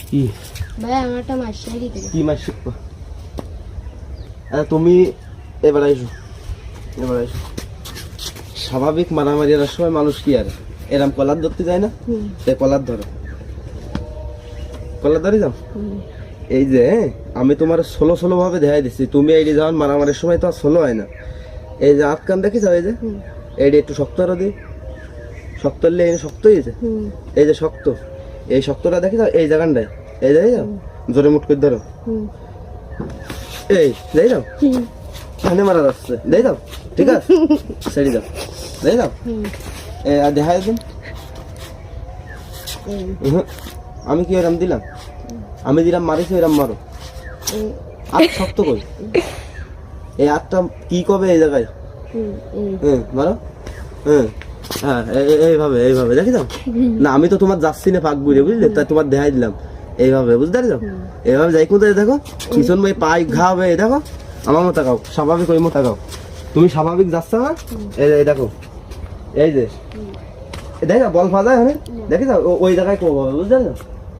কি ভাই আমারটা মাসি দিতে কি মাস শিখবো? তুমি এবার এসো, এবার এসো। স্বাভাবিক মারামারি এর সময় মানুষ কি আর এরম কলার ধরতে যায় না? তাই কলার ধরো, কলার ধরে যাও। এই যে আমি তোমার ষোলো ষোলো ভাবে দেখাই দিচ্ছি, তুমি এই যে যখন মারামারির সময় তো আর ষোলো হয় না। এই যে আটকান দেখি যাও, এই যে এইটা একটু শক্ত আরো দিই, শক্ত হলে এই শক্ত হয়েছে, এই যে শক্ত, এই শক্তটা দেখি যাও, এই জায়গাটায় এই যাই যাও, জোরে মুট করে ধরো, এই যাই যাও, এখানে মারা যাচ্ছে, দেই যাও, ঠিক আছে, ছেড়ে যাও, দেই যাও, আর দেখা দিন। আমি কি এরম দিলাম? আমি দিলাম মারিছি, এরম মারো, আর শক্ত কই, এই আটটা কি কবে এই জায়গায়, মারো, হ্যাঁ এইভাবে এইভাবে দেখি যাও না। আমি তো তোমার যাচ্ছি না পাক বুড়ে, বুঝলে, তাই তোমার দেখাই দিলাম এইভাবে, বুঝতে পারছো? এইভাবে যাই কোথায় দেখো পিছন ভাই পাই ঘা হবে, এই দেখো আমার মতো তাকাও, স্বাভাবিক ওই মতো তাকাও, তুমি স্বাভাবিক যাচ্ছ না, এই দেখো, এই যে দেখো বল ফাঁদা, হ্যাঁ দেখি যাও ওই জায়গায় কম হবে, বুঝতে পারছো?